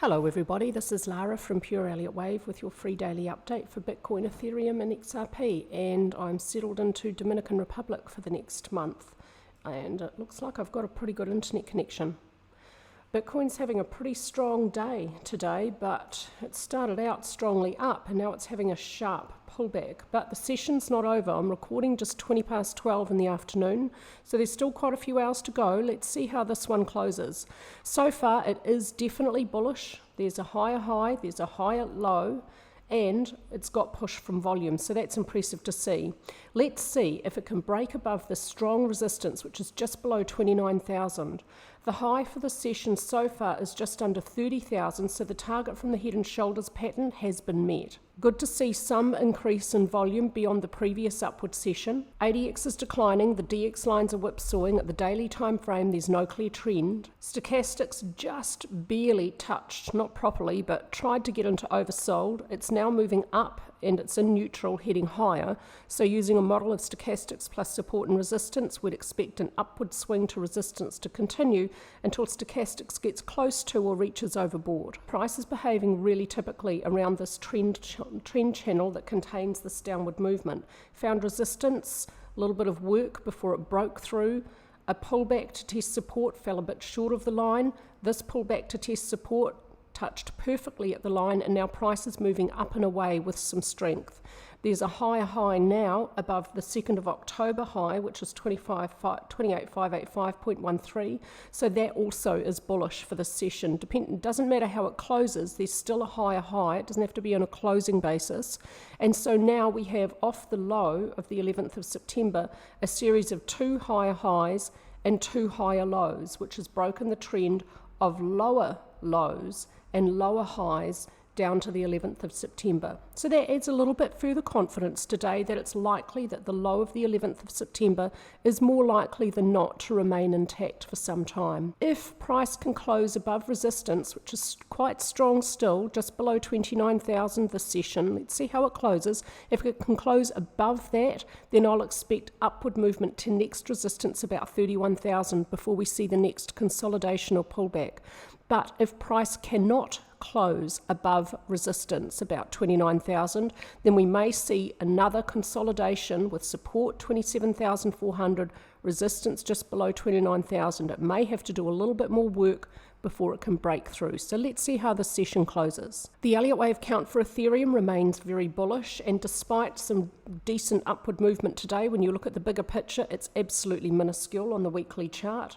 Hello everybody, this is Lara from Pure Elliott Wave with your free daily update for Bitcoin, Ethereum and XRP, and I'm settled into Dominican Republic for the next month and it looks like I've got a pretty good internet connection. Bitcoin's having a pretty strong day today, but it started out strongly up and now it's having a sharp pullback. But the session's not over. I'm recording just 20 past 12 in the afternoon, so there's still quite a few hours to go. Let's see how this one closes. So far, it is definitely bullish. There's a higher high, there's a higher low, and it's got push from volume, so that's impressive to see. Let's see if it can break above the strong resistance, which is just below 29,000. The high for the session so far is just under 30,000, so the target from the head and shoulders pattern has been met. Good to see some increase in volume beyond the previous upward session. ADX is declining, the DX lines are whipsawing. At the daily time frame, there's no clear trend. Stochastics just barely touched, not properly, but tried to get into oversold. It's now moving up and it's in neutral, heading higher. So using a model of stochastics plus support and resistance, we'd expect an upward swing to resistance to continue until stochastics gets close to or reaches overboard. Price is behaving really typically around this trend channel that contains this downward movement. Found resistance, a little bit of work before it broke through. A pullback to test support, fell a bit short of the line. This pullback to test support touched perfectly at the line, and now price is moving up and away with some strength. There's a higher high now above the 2nd of October high, which is 28,585.13, so that also is bullish for the session. Doesn't matter how it closes, there's still a higher high. It doesn't have to be on a closing basis. And so now we have off the low of the 11th of September, a series of 2 higher highs and 2 higher lows, which has broken the trend of lower lows and lower highs down to the 11th of September. So that adds a little bit further confidence today that it's likely that the low of the 11th of September is more likely than not to remain intact for some time. If price can close above resistance, which is quite strong still, just below 29,000 this session, let's see how it closes. If it can close above that, then I'll expect upward movement to next resistance about 31,000 before we see the next consolidation or pullback. But if price cannot close above resistance, about 29,000, then we may see another consolidation with support 27,400, resistance just below 29,000. It may have to do a little bit more work before it can break through. So let's see how the session closes. The Elliott Wave count for Ethereum remains very bullish, and despite some decent upward movement today, when you look at the bigger picture, it's absolutely minuscule on the weekly chart.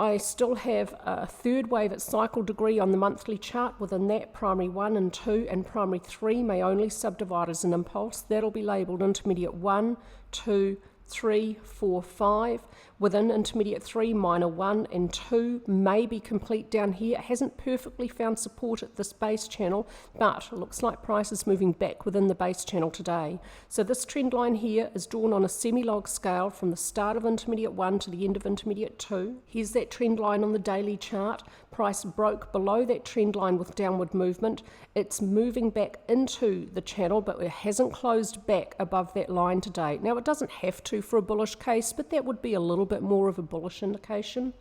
I still have a third wave at cycle degree on the monthly chart. Within that, primary 1 and 2 and primary 3 may only subdivide as an impulse. That'll be labelled intermediate 1, 2, 3, 4, 5. Within intermediate 3, minor 1 and 2 may be complete down here. It hasn't perfectly found support at this base channel, but it looks like price is moving back within the base channel today. So this trend line here is drawn on a semi-log scale from the start of intermediate 1 to the end of intermediate 2. Here's that trend line on the daily chart. Price broke below that trend line with downward movement. It's moving back into the channel, but it hasn't closed back above that line today. Now, it doesn't have to for a bullish case, but that would be a little bit more of a bullish indication.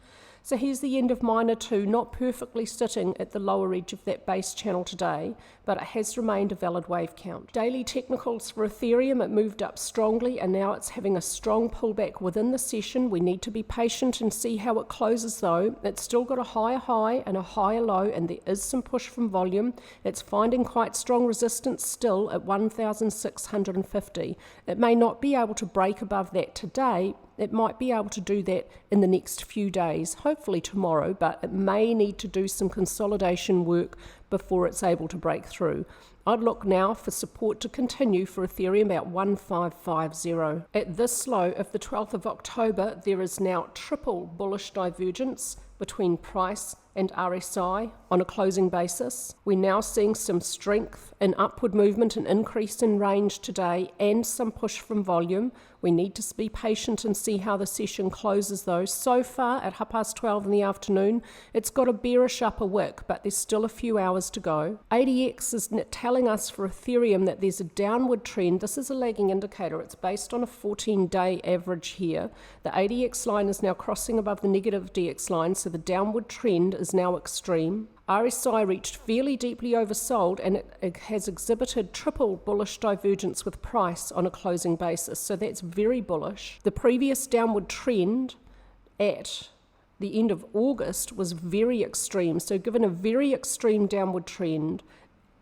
So here's the end of minor 2, not perfectly sitting at the lower edge of that base channel today, but it has remained a valid wave count. Daily technicals for Ethereum, it moved up strongly and now it's having a strong pullback within the session. We need to be patient and see how it closes though. It's still got a higher high and a higher low, and there is some push from volume. It's finding quite strong resistance still at 1,650. It may not be able to break above that today. It might be able to do that in the next few days, hopefully tomorrow, but it may need to do some consolidation work before it's able to break through. I'd look now for support to continue for Ethereum about 1550. At this low of the 12th of October, there is now triple bullish divergence between price and RSI on a closing basis. We're now seeing some strength in upward movement and increase in range today and some push from volume. We need to be patient and see how the session closes though. So far at 12:30 in the afternoon, it's got a bearish upper wick, but there's still a few hours to go. ADX is telling us for Ethereum that there's a downward trend. This is a lagging indicator. It's based on a 14-day average here. The ADX line is now crossing above the negative DX line, so the downward trend is now extreme. RSI reached fairly deeply oversold, and it has exhibited triple bullish divergence with price on a closing basis, so that's very bullish. The previous downward trend at the end of August was very extreme, so given a very extreme downward trend,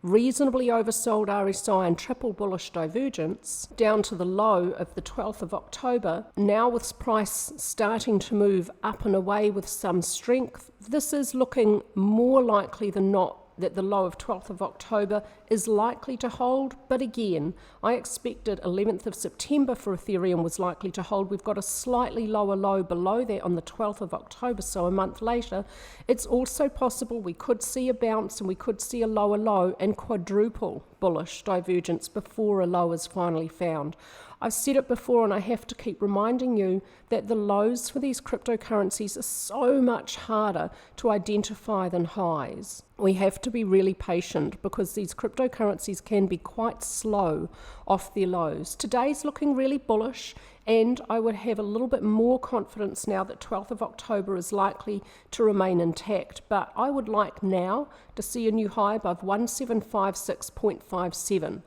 reasonably oversold RSI and triple bullish divergence down to the low of the 12th of October. Now with price starting to move up and away with some strength, this is looking more likely than not that the low of 12th of October is likely to hold. But again, I expected 11th of September for Ethereum was likely to hold. We've got a slightly lower low below that on the 12th of October, so a month later. It's also possible we could see a bounce and we could see a lower low and quadruple bullish divergence before a low is finally found. I've said it before and I have to keep reminding you that the lows for these cryptocurrencies are so much harder to identify than highs. We have to be really patient because these cryptocurrencies can be quite slow off their lows. Today's looking really bullish, and I would have a little bit more confidence now that 12th of October is likely to remain intact, but I would like now to see a new high above 1756.57.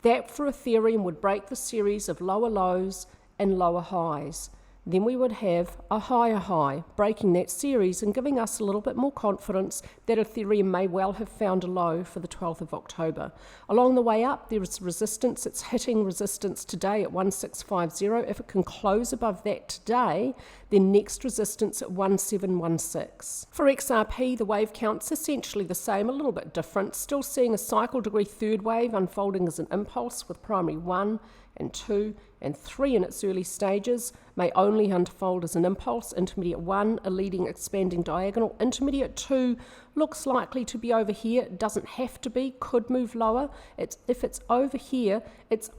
That for Ethereum would break the series of lower lows and lower highs. Then we would have a higher high, breaking that series and giving us a little bit more confidence that Ethereum may well have found a low for the 12th of October. Along the way up, there is resistance. It's hitting resistance today at 1650. If it can close above that today, then next resistance at 1716. For XRP, the wave count's essentially the same, a little bit different. Still seeing a cycle degree third wave unfolding as an impulse with primary 1 and 2 and 3 in its early stages, may only unfold as an impulse. Intermediate 1, a leading expanding diagonal. Intermediate 2 looks likely to be over here. It doesn't have to be, could move lower. If it's over here, it's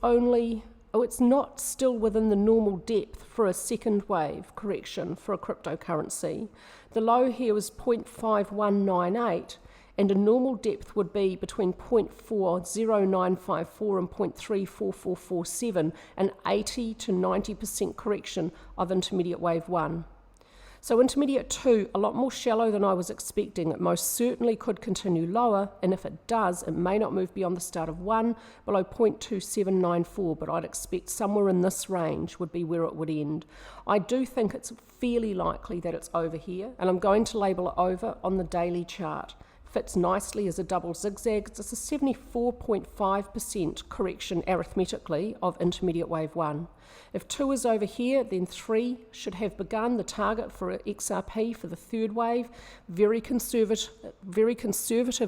not still within the normal depth for a second wave correction for a cryptocurrency. The low here was 0.5198. And a normal depth would be between 0.40954 and 0.34447, an 80 to 90% correction of intermediate wave 1. So intermediate 2, a lot more shallow than I was expecting. It most certainly could continue lower, and if it does, it may not move beyond the start of 1, below 0.2794, but I'd expect somewhere in this range would be where it would end. I do think it's fairly likely that it's over here, and I'm going to label it over on the daily chart. Fits nicely as a double zigzag. It's a 74.5% correction arithmetically of intermediate wave 1. If 2 is over here, then 3 should have begun. The target for XRP for the third wave, very conservative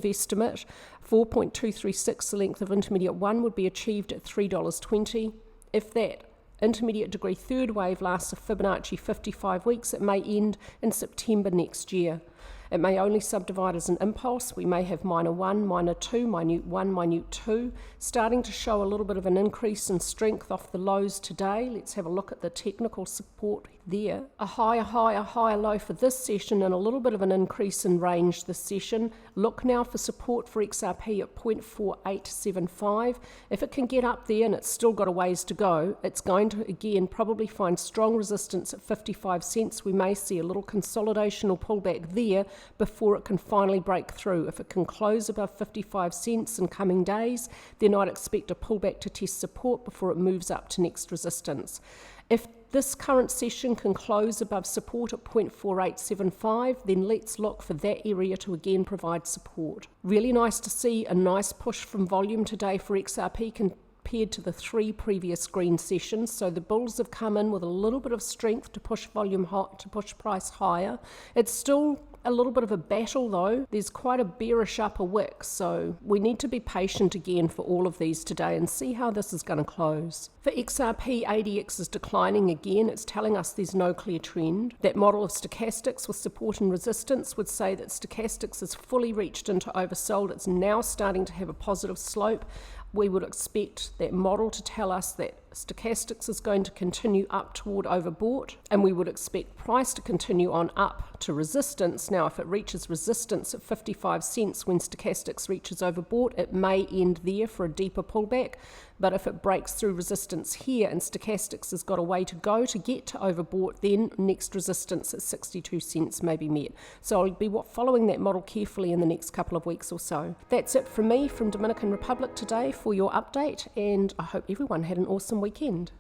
estimate, 4.236, the length of intermediate 1 would be achieved at $3.20. If that intermediate degree third wave lasts a Fibonacci 55 weeks, it may end in September next year. It may only subdivide as an impulse. We may have minor 1, minor 2, minute 1, minute 2, starting to show a little bit of an increase in strength off the lows today. Let's have a look at the technical support there. A higher high, a higher low for this session, and a little bit of an increase in range this session. Look now for support for XRP at 0.4875. If it can get up there, and it's still got a ways to go, it's going to again probably find strong resistance at 55 cents. We may see a little consolidation or pullback there before it can finally break through. If it can close above 55 cents in coming days, then I'd expect a pullback to test support before it moves up to next resistance. If this current session can close above support at 0.4875, then let's look for that area to again provide support. Really nice to see a nice push from volume today for XRP compared to the 3 previous green sessions. So the bulls have come in with a little bit of strength to push volume hot, to push price higher. It's still a little bit of a battle though. There's quite a bearish upper wick, so we need to be patient again for all of these today and see how this is going to close. For XRP, ADX is declining again. It's telling us there's no clear trend. That model of stochastics with support and resistance would say that stochastics has fully reached into oversold. It's now starting to have a positive slope. We would expect that model to tell us that Stochastics is going to continue up toward overbought, and we would expect price to continue on up to resistance. Now, if it reaches resistance at 55 cents when stochastics reaches overbought, it may end there for a deeper pullback. But if it breaks through resistance here and stochastics has got a way to go to get to overbought, then next resistance at 62 cents may be met. So I'll be following that model carefully in the next couple of weeks or so. That's it from me from Dominican Republic today for your update, and I hope everyone had an awesome weekend.